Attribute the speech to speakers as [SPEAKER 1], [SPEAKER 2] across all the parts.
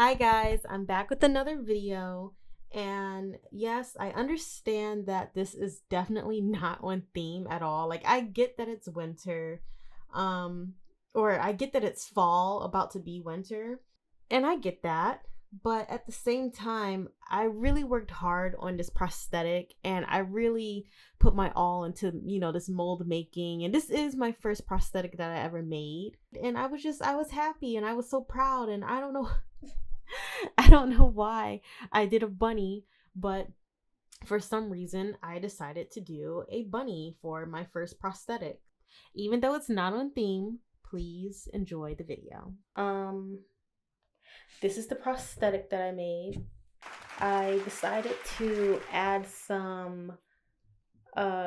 [SPEAKER 1] Hi guys, I'm back with another video, and yes, I understand that this is definitely not on theme at all. Like, I get that it's winter, um or I get that it's fall, about to be winter, and I get that. But at the same time, I really worked hard on this prosthetic, and I really put my all into, this mold making, and this is my first prosthetic that I ever made. And I was happy and I was so proud, and I don't know I don't know why I did a bunny, but for some reason I decided to do a bunny for my first prosthetic. Even though it's not on theme, please enjoy the video. This is the prosthetic that I made. I decided to add some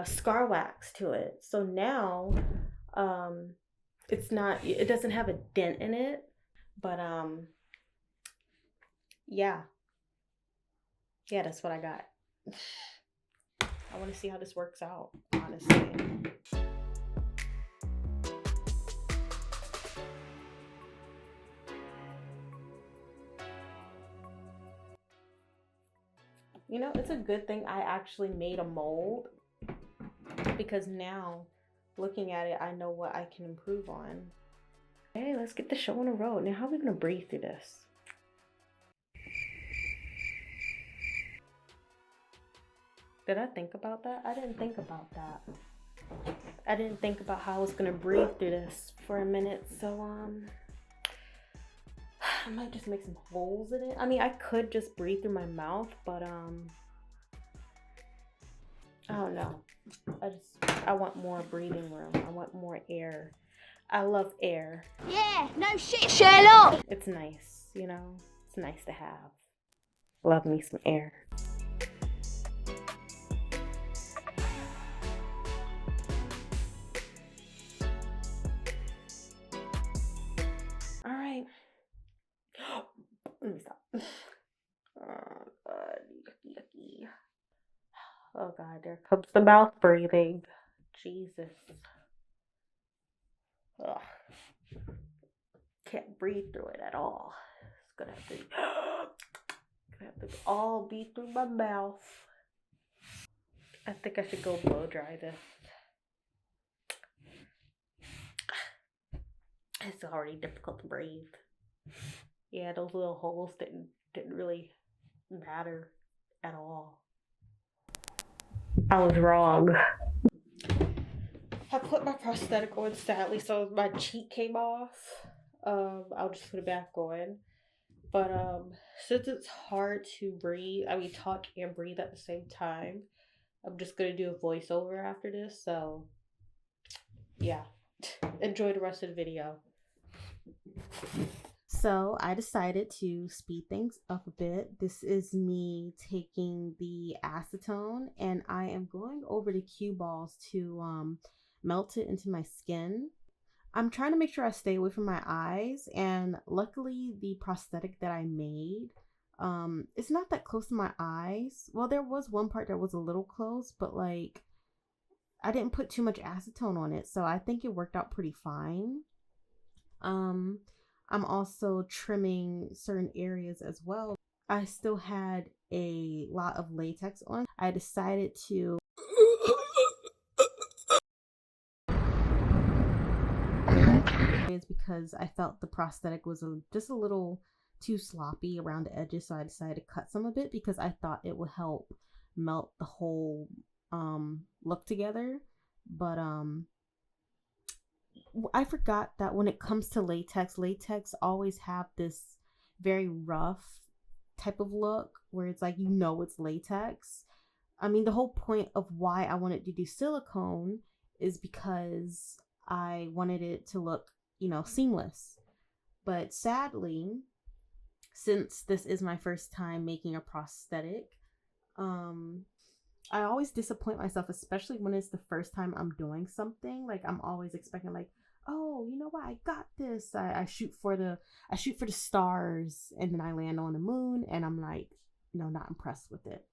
[SPEAKER 1] scar wax to it. So now it doesn't have a dent in it, but yeah, that's what I got. I want to see how this works out, honestly. It's a good thing I actually made a mold, because now looking at it, I know what I can improve on. Hey, let's get the show on the road. Now, how are we gonna breathe through this? Did I think about that? I didn't think about that. I didn't think about how I was gonna breathe through this for a minute, so I might just make some holes in it. I mean, I could just breathe through my mouth, but I don't know. I want more breathing room. I want more air. I love air.
[SPEAKER 2] Yeah, no shit, Sherlock.
[SPEAKER 1] It's nice, It's nice to have. Love me some air. All right. Let me stop. Oh God, yucky. Oh God, there comes the mouth breathing. Jesus. Ugh. Can't breathe through it at all. It's gonna have to all be through my mouth. I think I should go blow dry this. It's already difficult to breathe. Yeah, those little holes didn't really matter at all. I was wrong. I put my prosthetic on, sadly, so my cheek came off. I'll just put it back on. But since it's hard to breathe, talk and breathe at the same time, I'm just gonna do a voiceover after this. So yeah, enjoy the rest of the video. So I decided to speed things up a bit. This is me taking the acetone, and I am going over the cue balls to melt it into my skin. I'm trying to make sure I stay away from my eyes, and luckily the prosthetic that I made, it's not that close to my eyes. Well, there was one part that was a little close, but like I didn't put too much acetone on it, so I think it worked out pretty fine. I'm also trimming certain areas as well. I still had a lot of latex on. I decided to because I felt the prosthetic was just a little too sloppy around the edges, so I decided to cut some of it because I thought it would help melt the whole look together. But I forgot that when it comes to latex always have this very rough type of look where it's like, it's latex. I mean, the whole point of why I wanted to do silicone is because I wanted it to look, seamless. But sadly, since this is my first time making a prosthetic, I always disappoint myself, especially when it's the first time I'm doing something. Like, I'm always expecting, like, oh, you know what, I got this. I shoot for the stars, and then I land on the moon, and I'm like, not impressed with it.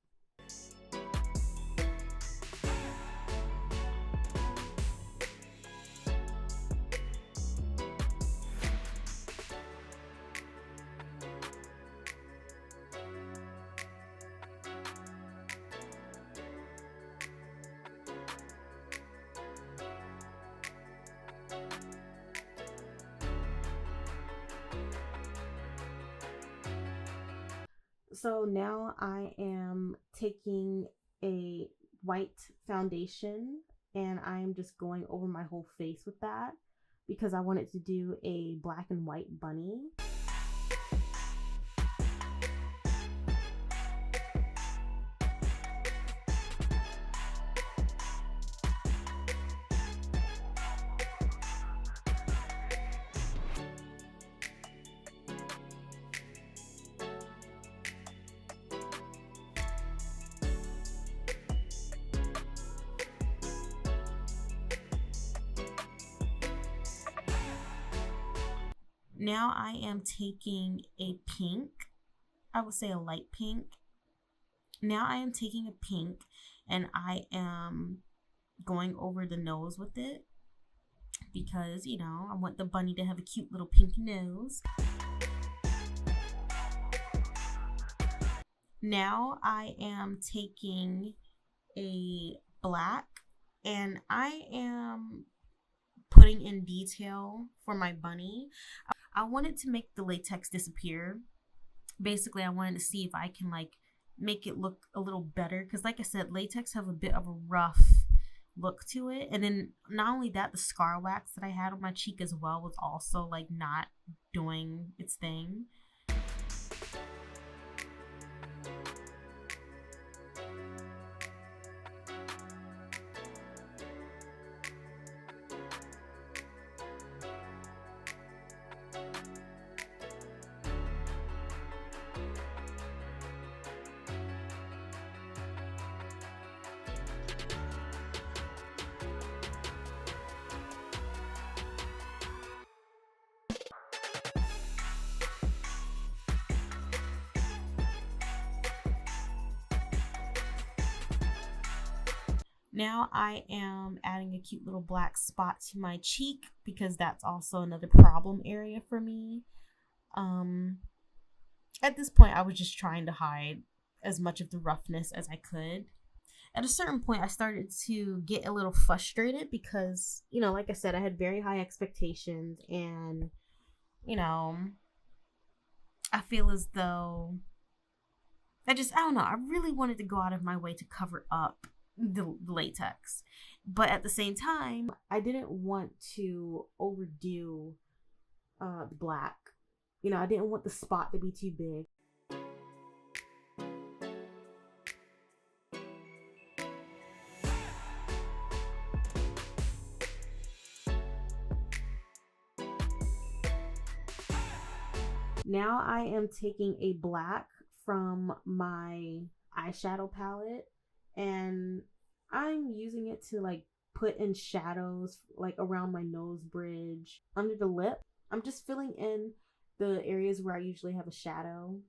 [SPEAKER 1] So now I am taking a white foundation and I'm just going over my whole face with that because I wanted to do a black and white bunny. Now I am taking a pink, I would say a light pink. Now I am taking a pink and I am going over the nose with it because, you know, I want the bunny to have a cute little pink nose. Now I am taking a black and I am putting in detail for my bunny. I wanted to make the latex disappear. Basically, I wanted to see if I can like make it look a little better because, like I said, latex have a bit of a rough look to it. And then not only that, the scar wax that I had on my cheek as well was also like not doing its thing. Now I am adding a cute little black spot to my cheek because that's also another problem area for me. At this point, I was just trying to hide as much of the roughness as I could. At a certain point, I started to get a little frustrated because, you know, like I said, I had very high expectations and, you know, I feel as though I don't know, I really wanted to go out of my way to cover up the latex, but at the same time I didn't want to overdo the black. You know, I didn't want the spot to be too big. Now I am taking a black from my eyeshadow palette and I'm using it to like put in shadows like around my nose bridge, under the lip. I'm just filling in the areas where I usually have a shadow.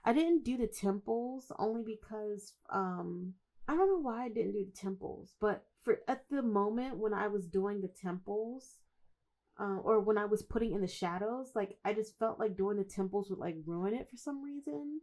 [SPEAKER 1] I didn't do the temples only because I don't know why I didn't do the temples, but at the moment when I was doing the temples, or when I was putting in the shadows, like I just felt like doing the temples would like ruin it for some reason.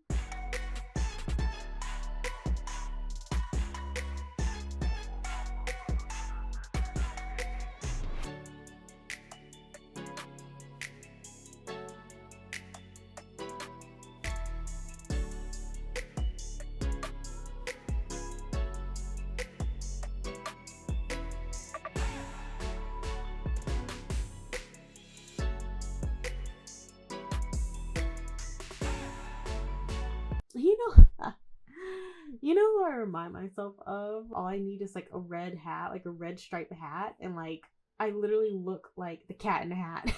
[SPEAKER 1] You know who I remind myself of? All I need is like a red hat, like a red striped hat, and like I literally look like the Cat in the Hat.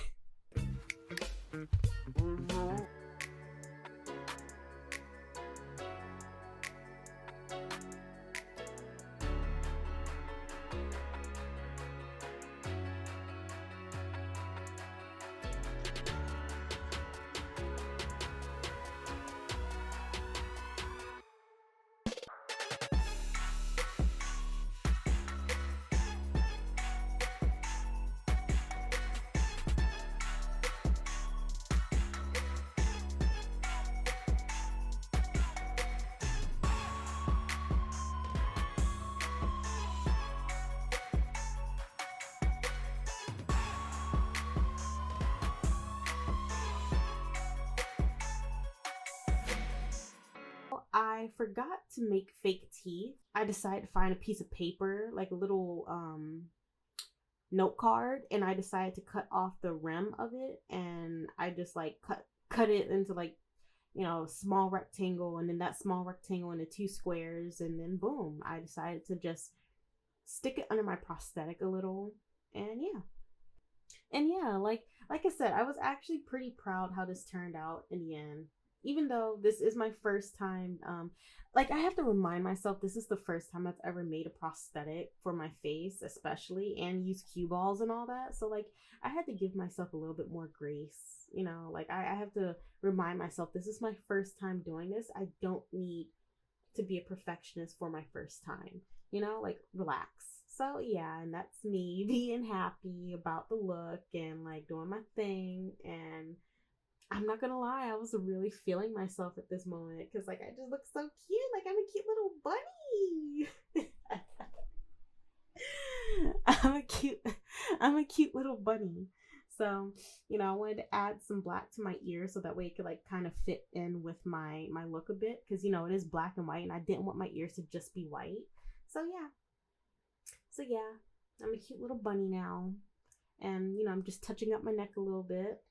[SPEAKER 1] I forgot to make fake teeth. I decided to find a piece of paper, like a little note card, and I decided to cut off the rim of it, and I just like cut it into like, you know, a small rectangle, and then that small rectangle into 2 squares, and then boom, I decided to just stick it under my prosthetic a little, and yeah, like I said, I was actually pretty proud how this turned out in the end. Even though this is my first time, like I have to remind myself this is the first time I've ever made a prosthetic for my face, especially, and use cue balls and all that. So like I had to give myself a little bit more grace, you know, like I have to remind myself this is my first time doing this. I don't need to be a perfectionist for my first time, you know, like relax. So yeah, and that's me being happy about the look and like doing my thing. And I'm not gonna lie, I was really feeling myself at this moment because like I just look so cute. Like I'm a cute little bunny. I'm a cute little bunny. So, you know, I wanted to add some black to my ears so that way it could like kind of fit in with my look a bit, because you know it is black and white and I didn't want my ears to just be white. So yeah, I'm a cute little bunny now, and you know I'm just touching up my neck a little bit.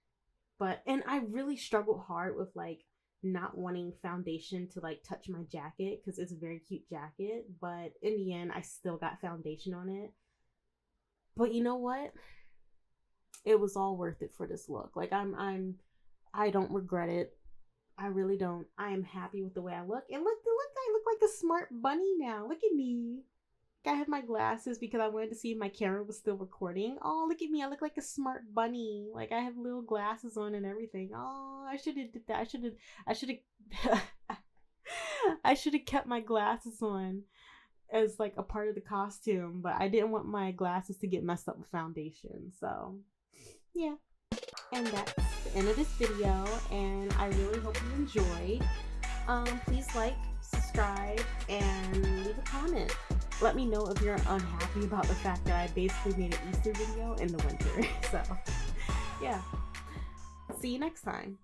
[SPEAKER 1] And I really struggled hard with like not wanting foundation to like touch my jacket because it's a very cute jacket, but in the end I still got foundation on it. But you know what? It was all worth it for this look. Like I don't regret it. I really don't. I am happy with the way I look. And look, I look like a smart bunny now. Look at me. I have my glasses because I wanted to see if my camera was still recording. Oh, look at me. I look like a smart bunny. Like I have little glasses on and everything. Oh, I should have did that. I should have I should have kept my glasses on as like a part of the costume, but I didn't want my glasses to get messed up with foundation. So, yeah. And that's the end of this video, and I really hope you enjoyed. Please like, subscribe, and leave a comment. Let me know if you're unhappy about the fact that I basically made an Easter video in the winter. So, yeah. See you next time.